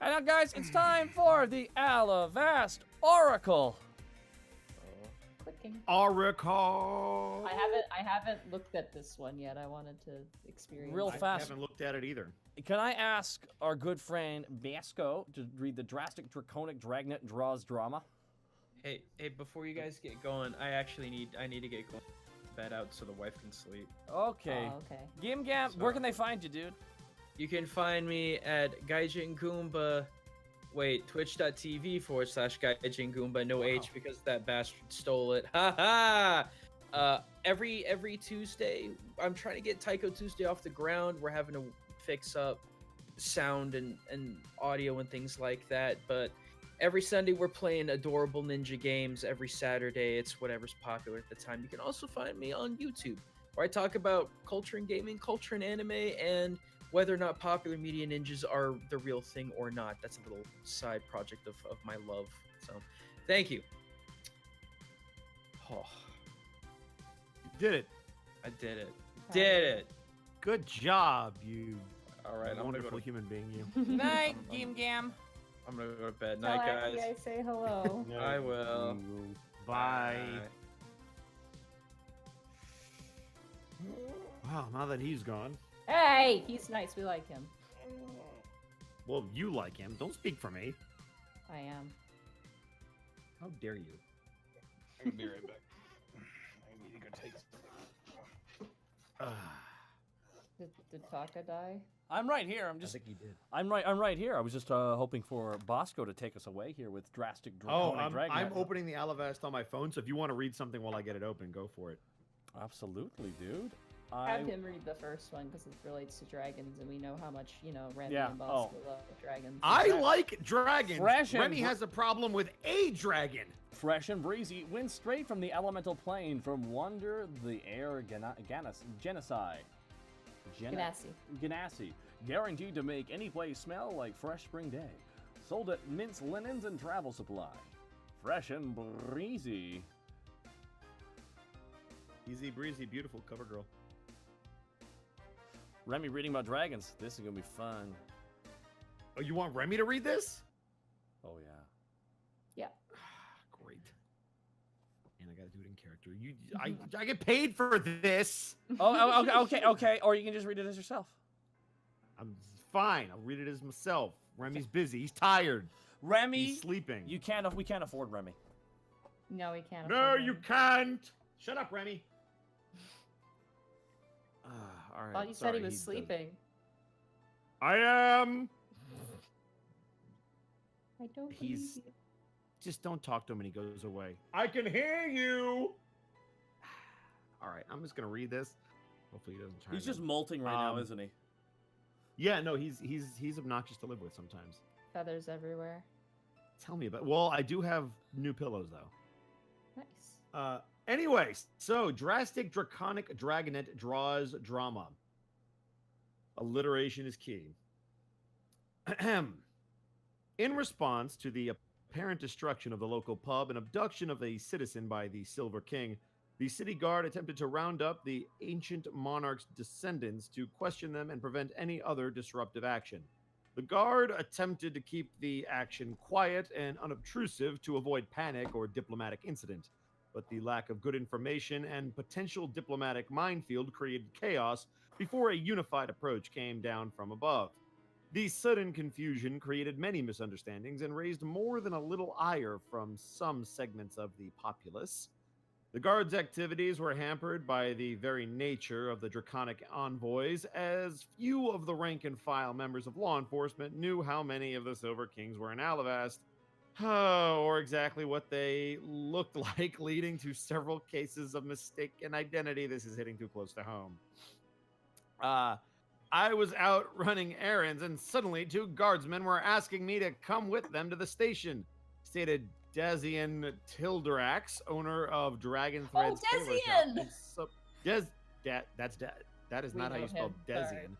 And now, guys, it's time for the Alivast Oracle. Clicking. Oracle. I haven't looked at this one yet. I wanted to experience. Real I fast. haven't looked at it either. Can I ask our good friend Basco to read the Drastic Draconic Dragnet Draws Drama? Hey, before you guys get going, I need to get going. Bed out so the wife can sleep. Okay. Oh, okay. Gim Gam, where can they find you, dude? You can find me at Gaijin Goomba. Wait, twitch.tv/Gaijin Goomba. No H because that bastard stole it. Ha ha! Every Tuesday, I'm trying to get Taiko Tuesday off the ground. We're having to fix up sound and audio and things like that. But every Sunday, we're playing adorable ninja games. Every Saturday, it's whatever's popular at the time. You can also find me on YouTube, where I talk about culture and gaming, culture and anime, and whether or not popular media ninjas are the real thing or not. That's a little side project of my love. So, thank you. Oh, You did it. I did it. Did it. Good job, you All right, I'm gonna wonderful go to, human being, you. Night, Gim Gam. I'm gonna go to bed. Tell Night, Abby guys. I say hello. I will. Bye. Wow, now that he's gone. Hey, he's nice. We like him. Well, you like him. Don't speak for me. I am. How dare you? I'm gonna be right back. I need to go take Did Taka die? I'm right here. I think he did. I'm right here. I was just hoping for Bosco to take us away here with Drastic Oh, Draconic Dragnet. I'm opening the Alivast on my phone, so if you want to read something while I get it open, go for it. Absolutely, dude. Have him read the first one because it relates to dragons, and we know how much Remy Yeah, and Bosco love dragons. I like dragons. Fresh and Remy has a problem with a dragon. Fresh and breezy, went straight from the elemental plane from Wonder the Air Genocide. Ganassi. Guaranteed to make any place smell like fresh spring day. Sold at Mince Linens and Travel Supply. Fresh and breezy. Easy breezy, beautiful cover girl. Remy reading about dragons. This is gonna be fun. Oh, you want Remy to read this? Oh yeah. Great. And I gotta do it in character. I get paid for this. Okay. Or you can just read it as yourself. I'm fine. I'll read it as myself. Remy's busy. He's tired. Remy, He's sleeping. we can't afford Remy. No, we can't. No, afford you him. can't. Shut up, Remy. All right. Thought you said sorry, he was does- sleeping. I am. I don't He's- believe you. Just don't talk to him and he goes away. I can hear you. All right, I'm just gonna read this. Hopefully he doesn't try. He's to- just molting right now, isn't he? Yeah, no, he's obnoxious to live with sometimes. Feathers everywhere. Tell me about. Well, I do have new pillows though. Nice. Anyways, so Drastic Draconic Dragnet draws drama. Alliteration is key. Ahem. In response to the apparent destruction of the local pub and abduction of a citizen by the Silver King, the city guard attempted to round up the ancient monarch's descendants to question them and prevent any other disruptive action. The guard attempted to keep the action quiet and unobtrusive to avoid panic or diplomatic incident, but the lack of good information and potential diplomatic minefield created chaos before a unified approach came down from above. The sudden confusion created many misunderstandings and raised more than a little ire from some segments of the populace. The guards' activities were hampered by the very nature of the draconic envoys, as few of the rank-and-file members of law enforcement knew how many of the Silver Kings were in Alivast, or exactly what they looked like, leading to several cases of mistaken identity. This is hitting too close to home. I was out running errands, and suddenly 2 guardsmen were asking me to come with them to the station, stated Dazian Tilderax, owner of Dragon Threads. Dazian! That is We not how know you spell him, sorry. Dazian.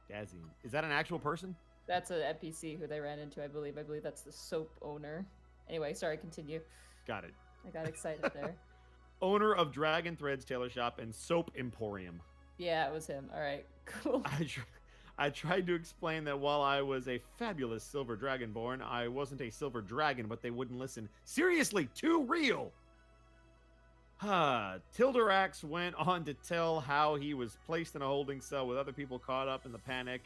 Dazian. Is that an actual person? That's an NPC who they ran into, I believe. I believe that's the soap owner. Anyway, sorry, continue. Got it. I got excited there. Owner of Dragon Threads Tailor Shop and Soap Emporium. Yeah, it was him. All right, cool. I tried to explain that while I was a fabulous silver dragonborn, I wasn't a silver dragon, but they wouldn't listen. Seriously, too real! Tildarax went on to tell how he was placed in a holding cell with other people caught up in the panic,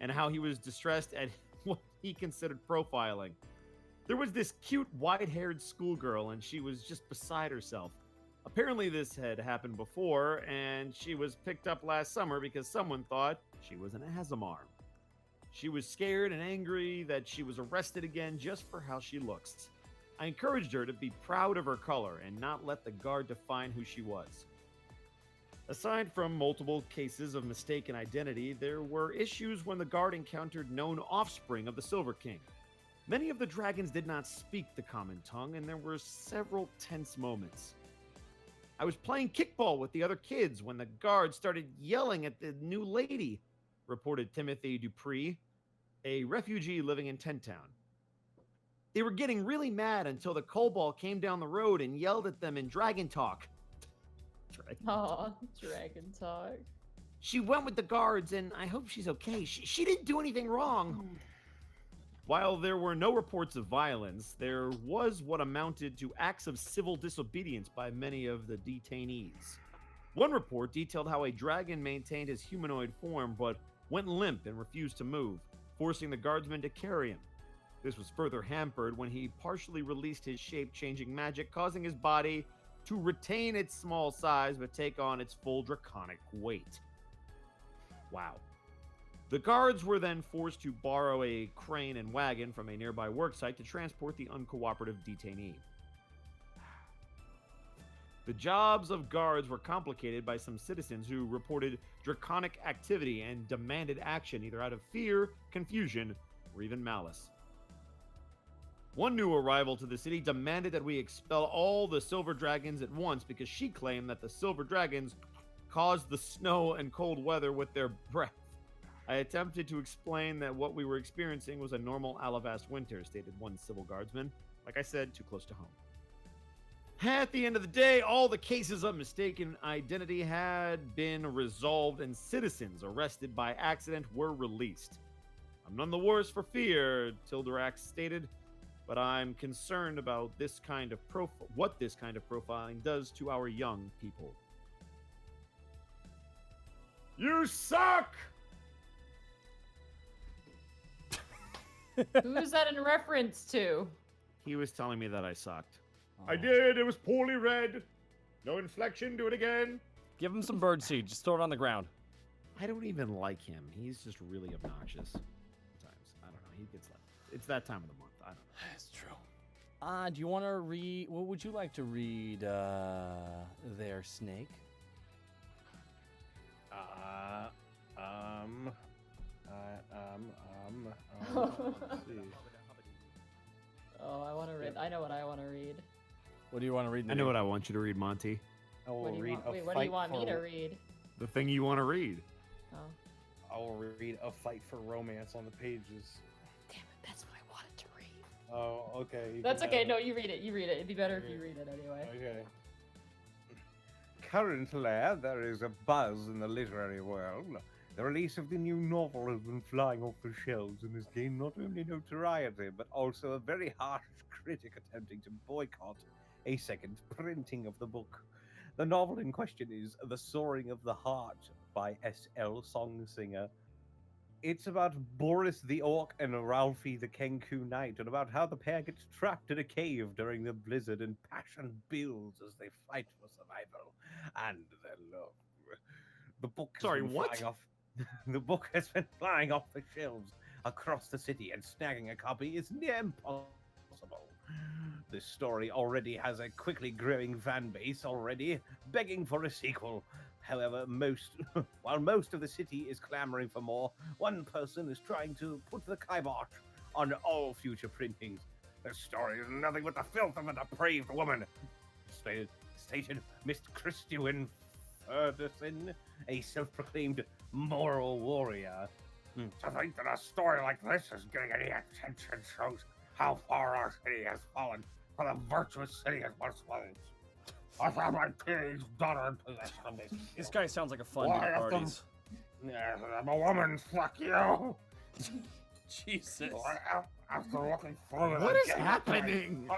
and how he was distressed at what he considered profiling. There was this cute white-haired schoolgirl, and she was just beside herself. Apparently this had happened before, and she was picked up last summer because someone thought she was an Azamar. She was scared and angry that she was arrested again just for how she looks. I encouraged her to be proud of her color and not let the guard define who she was. Aside from multiple cases of mistaken identity, there were issues when the guard encountered known offspring of the Silver King. Many of the dragons did not speak the common tongue, and there were several tense moments. I was playing kickball with the other kids when the guard started yelling at the new lady, reported Timothy Dupree, a refugee living in Tentown. They were getting really mad until the kobold came down the road and yelled at them in dragon talk. Dragon talk. She went with the guards, and I hope she's okay. She didn't do anything wrong. While there were no reports of violence, there was what amounted to acts of civil disobedience by many of the detainees. One report detailed how a dragon maintained his humanoid form but went limp and refused to move, forcing the guardsmen to carry him. This was further hampered when he partially released his shape-changing magic, causing his body to retain its small size but take on its full draconic weight. Wow. The guards were then forced to borrow a crane and wagon from a nearby worksite to transport the uncooperative detainee. The jobs of guards were complicated by some citizens who reported draconic activity and demanded action either out of fear, confusion, or even malice. One new arrival to the city demanded that we expel all the silver dragons at once because she claimed that the silver dragons caused the snow and cold weather with their breath. I attempted to explain that what we were experiencing was a normal Alivast winter, stated one civil guardsman. Like I said, too close to home. At the end of the day, all the cases of mistaken identity had been resolved and citizens arrested by accident were released. I'm none the worse for fear, Tildarax stated, but I'm concerned about what this kind of profiling does to our young people. You suck! Who is that in reference to? He was telling me that I sucked. Oh. I did. It was poorly read. No inflection. Do it again. Give him some birdseed. Just throw it on the ground. I don't even like him. He's just really obnoxious. Sometimes. I don't know. He gets like... It's that time of the month. I don't know. That's true. Do you want to read... What would you like to read there, Snake? Let's see. Oh, I want to read. I know what I want to read. What do you want to read? I know what I want you to read, Monty. I will What do you read want? a Wait, fight what do you want me for- to read? The thing you want to read. Oh, I will read a fight for romance on the pages. damn it! That's what I wanted to read. Oh, okay. you That's can okay. have No, it. you read it. You read it. It'd be better if Okay. you read it anyway. Okay. Currently, there is a buzz in the literary world. The release of the new novel has been flying off the shelves and has gained not only notoriety, but also a very harsh critic attempting to boycott a second printing of the book. The novel in question is The Soaring of the Heart by S.L. Songsinger. It's about Boris the Orc and Ralphie the Kenku Knight, and about how the pair gets trapped in a cave during the blizzard and passion builds as they fight for survival and their love. The book has Sorry, been what? flying off. The book has been flying off the shelves across the city, and snagging a copy is near impossible. This story already has a quickly growing fan base already, begging for a sequel. However, while most of the city is clamoring for more, one person is trying to put the kibosh on all future printings. This story is nothing but the filth of a depraved woman, stated Miss Christian Ferguson, a self-proclaimed moral warrior. To think that a story like this is getting any attention shows how far our city has fallen from the virtuous city it once was. I found my teenage daughter in possession of this. This guy sounds like a fun Why dude at of them? parties. I'm a woman, fuck you! Jesus. After looking through What is happening?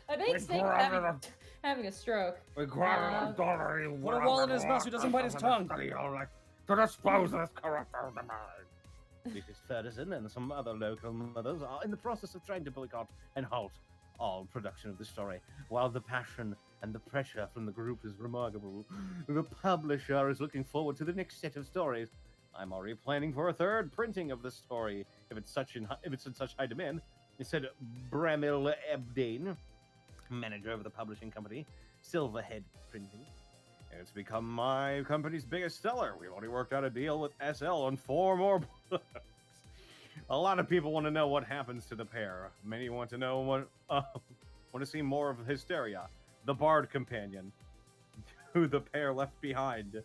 I think Snake's having a stroke. We grab the daughter, you Put a wall in his mouth so he doesn't bite his tongue. To dispose of this corrupt old man. Mrs. Ferguson and some other local mothers are in the process of trying to boycott and halt all production of the story. While the passion and the pressure from the group is remarkable, the publisher is looking forward to the next set of stories. I'm already planning for a third printing of the story if it's in such high demand. He said Bramil Ebdane, manager of the publishing company, Silverhead Printing. It's become my company's biggest seller. We've already worked out a deal with SL on 4 more books. A lot of people want to know what happens to the pair. Many want to know want to see more of Hysteria, the Bard companion, who the pair left behind.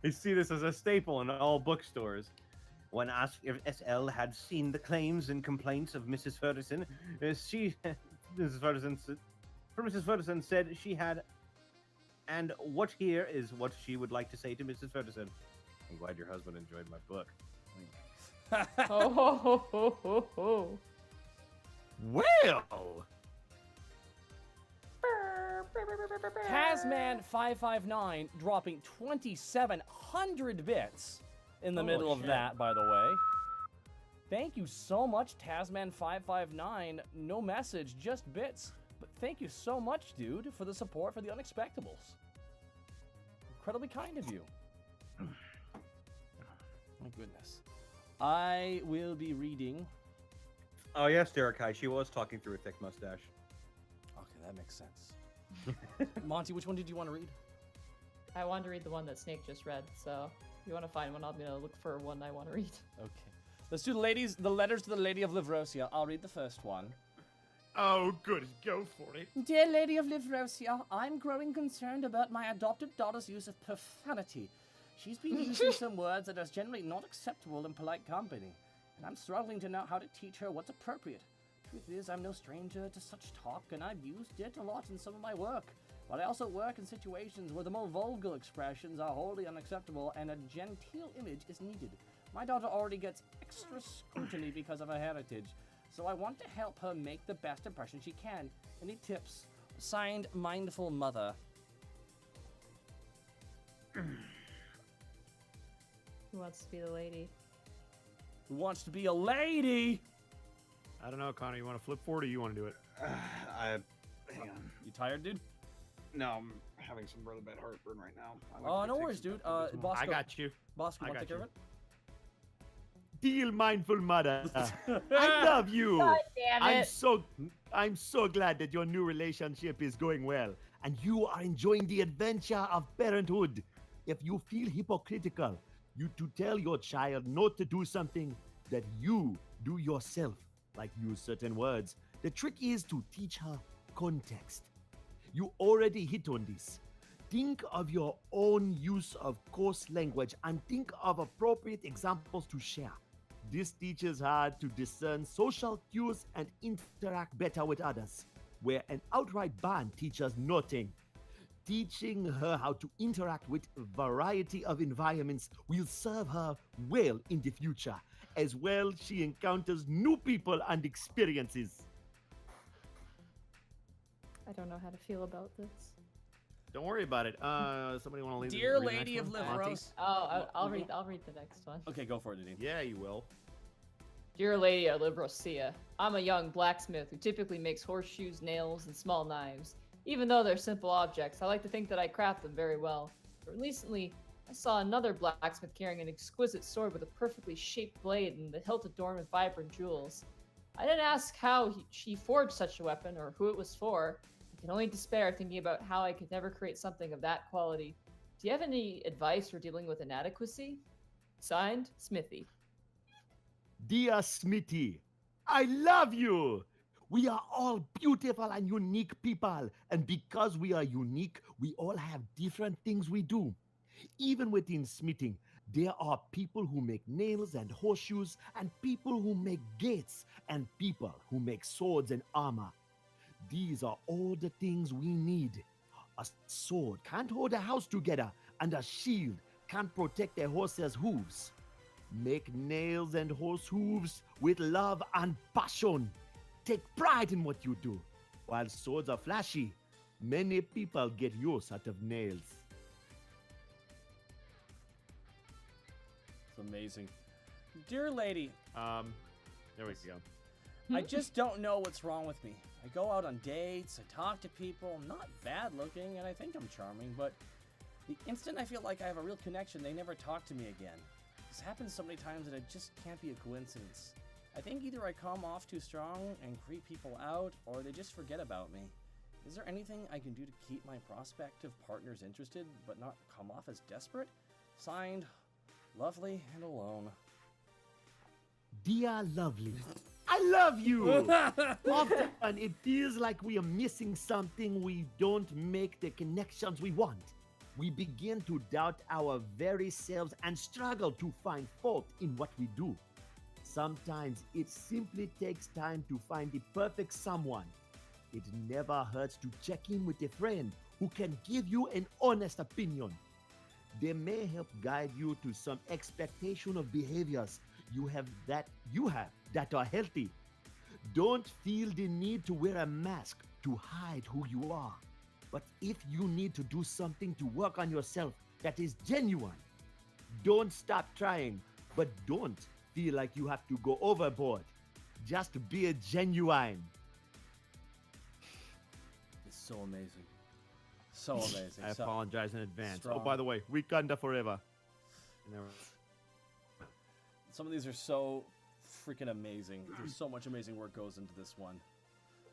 They see this as a staple in all bookstores. When asked if SL had seen the claims and complaints of Mrs. Ferguson, Mrs. Ferguson said she had, and what here is what she would like to say to Mrs. Ferguson. I'm glad your husband enjoyed my book. Ho ho ho ho ho ho. Well, Tasman559 dropping 2,700 bits in the middle of shit. that, by the way. Thank you so much, Tasman559. No message, just bits. But thank you so much, dude, for the support for the Unexpectables. Incredibly kind of you. My goodness. I will be reading. Oh yes, Derekai, she was talking through a thick mustache. Okay, that makes sense. Monty, which one did you want to read? I wanted to read the one that Snake just read, so if you want to find one, I'm gonna look for one I want to read. Okay. Let's do the letters to the Lady of Livrosea. I'll read the first one. oh, good. Go for it. Dear Lady of Livrosea, I'm growing concerned about my adopted daughter's use of profanity. She's been using some words that are generally not acceptable in polite company, and I'm struggling to know how to teach her what's appropriate. Truth is, I'm no stranger to such talk, and I've used it a lot in some of my work. But I also work in situations where the more vulgar expressions are wholly unacceptable and a genteel image is needed. My daughter already gets extra scrutiny because of her heritage, so I want to help her make the best impression she can. Any tips? Signed, Mindful Mother. Who wants to be the lady? Who wants to be a lady? I don't know, Connor. You want to flip forward or you want to do it? Hang on. You tired, dude? No, I'm having some really bad heartburn right now. Oh, no worries, dude. Bosco, I got you. Bosco, I want to got take care of you. it? Dear mindful mother, I love you. God damn it! I'm so glad that your new relationship is going well, and you are enjoying the adventure of parenthood. If you feel hypocritical, you to tell your child not to do something that you do yourself, like use certain words. The trick is to teach her context. You already hit on this. Think of your own use of coarse language and think of appropriate examples to share. This teaches her to discern social cues and interact better with others, where an outright ban teaches nothing. Teaching her how to interact with a variety of environments will serve her well in the future, as well she encounters new people and experiences. I don't know how to feel about this. Don't worry about it. Somebody want to leave? Dear read the Lady next of one? Monty? Livrosea. Oh, I'll Mhm. read. I'll read the next one. Okay, go for it, Nadine. Yeah, you will. Dear Lady of Livrosea, I'm a young blacksmith who typically makes horseshoes, nails, and small knives. Even though they're simple objects, I like to think that I craft them very well. But recently, I saw another blacksmith carrying an exquisite sword with a perfectly shaped blade and the hilt adorned with vibrant jewels. I didn't ask how she forged such a weapon or who it was for. I can only despair thinking about how I could never create something of that quality. Do you have any advice for dealing with inadequacy? Signed, Smithy. Dear Smithy, I love you. We are all beautiful and unique people. And because we are unique, we all have different things we do. Even within smithing, there are people who make nails and horseshoes, and people who make gates, and people who make swords and armor. These are all the things we need. A sword can't hold a house together, and a shield can't protect their horse's hooves. Make nails and horse hooves with love and passion. Take pride in what you do. While swords are flashy, many people get use out of nails. It's amazing. Dear lady, There we go. I just don't know what's wrong with me. I go out on dates, I talk to people, I'm not bad looking, and I think I'm charming, but the instant I feel like I have a real connection, they never talk to me again. This happens so many times that it just can't be a coincidence. I think either I come off too strong and creep people out, or they just forget about me. Is there anything I can do to keep my prospective partners interested, but not come off as desperate? Signed, Lovely and Alone. Dear Lovely, I love you! Often it feels like we are missing something. We don't make the connections we want. We begin to doubt our very selves and struggle to find fault in what we do. Sometimes it simply takes time to find the perfect someone. It never hurts to check in with a friend who can give you an honest opinion. They may help guide you to some expectation of behaviors you have that are healthy. Don't feel the need to wear a mask to hide who you are. But if you need to do something to work on yourself that is genuine, don't stop trying, but don't feel like you have to go overboard. Just be a genuine. It's so amazing. So amazing. I apologize in advance. strong. Oh, by the way, Wakanda forever. And there- Some of these are so freaking amazing. There's so much amazing work goes into this one.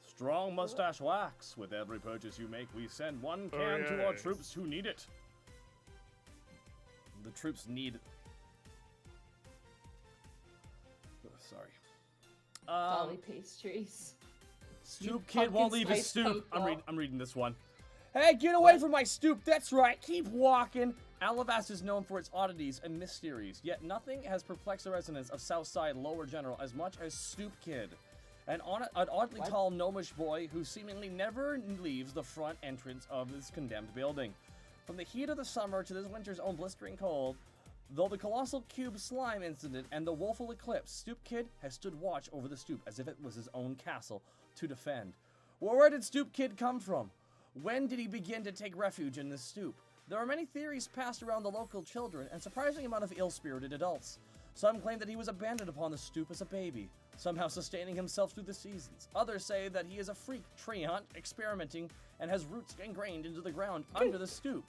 Strong mustache wax. With every purchase you make, we send one can to our yes. troops who need it. The troops need... Oh, sorry. Dolly pastries. Stoop kid won't leave his Pumpkin stoop. spice I'm reading this one. Hey, get away from my stoop. That's right. Keep walking. Alivast is known for its oddities and mysteries, yet nothing has perplexed the residents of Southside Lower General as much as Stoop Kid, an oddly tall gnomish boy who seemingly never leaves the front entrance of this condemned building. From the heat of the summer to this winter's own blistering cold, though the colossal cube slime incident and the woeful eclipse, Stoop Kid has stood watch over the stoop as if it was his own castle to defend. Well, where did Stoop Kid come from? When did he begin to take refuge in this stoop? There are many theories passed around the local children and surprising amount of ill-spirited adults. Some claim that he was abandoned upon the stoop as a baby, somehow sustaining himself through the seasons. Others say that he is a freak treant experimenting and has roots ingrained into the ground under the stoop.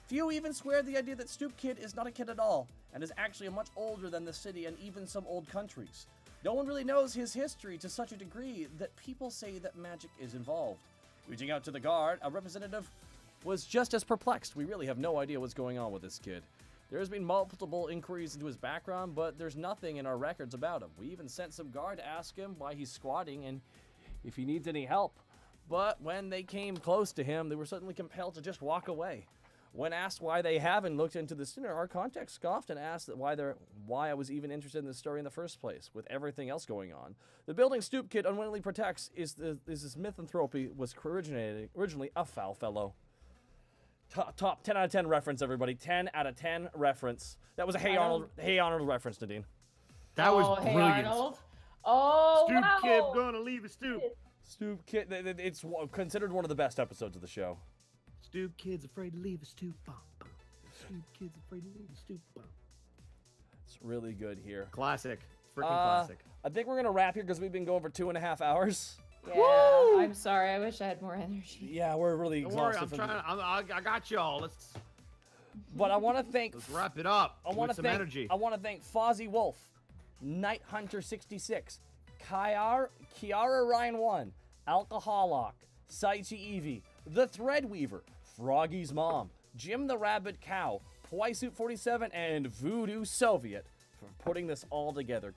Few even swear the idea that Stoop Kid is not a kid at all and is actually much older than the city and even some old countries. No one really knows his history to such a degree that people say that magic is involved. Reaching out to the guard, a representative was just as perplexed. We really have no idea what's going on with this kid. There has been multiple inquiries into his background, but there's nothing in our records about him. We even sent some guard to ask him why he's squatting and if he needs any help. But when they came close to him, they were suddenly compelled to just walk away. When asked why they haven't looked into the sinner, our contact scoffed and asked that why I was even interested in this story in the first place, with everything else going on. The building Stoop Kid unwittingly protects is this misanthropy was originally a foul fellow. Top 10 out of 10 reference, everybody. 10 out of 10 reference. That was a Hey Arnold reference, Nadine. That was Hey brilliant. Arnold. Oh, Stoop wow. Kid gonna leave his stoop. Stoop Kid, it's considered one of the best episodes of the show. Stoop Kid's afraid to leave his stoop. Bum, bum. Stoop Kid's afraid to leave his stoop. Bum. It's really good here. Classic. Freaking classic. I think we're gonna wrap here because we've been going for 2.5 hours. Yeah, Woo! I'm sorry. I wish I had more energy. Yeah, we're really Don't worry, exhausted. I got y'all. Let's But I want to thank. wrap it up I want with to some thank. energy. I want to thank Fozzie Wolf, Night Hunter 66, Kiara Ryan 1, Alcoholic, Saichi Evie, The Threadweaver, Froggy's Mom, Jim the Rabbit Cow, Pwysuit 47, and Voodoo Soviet for putting this all together.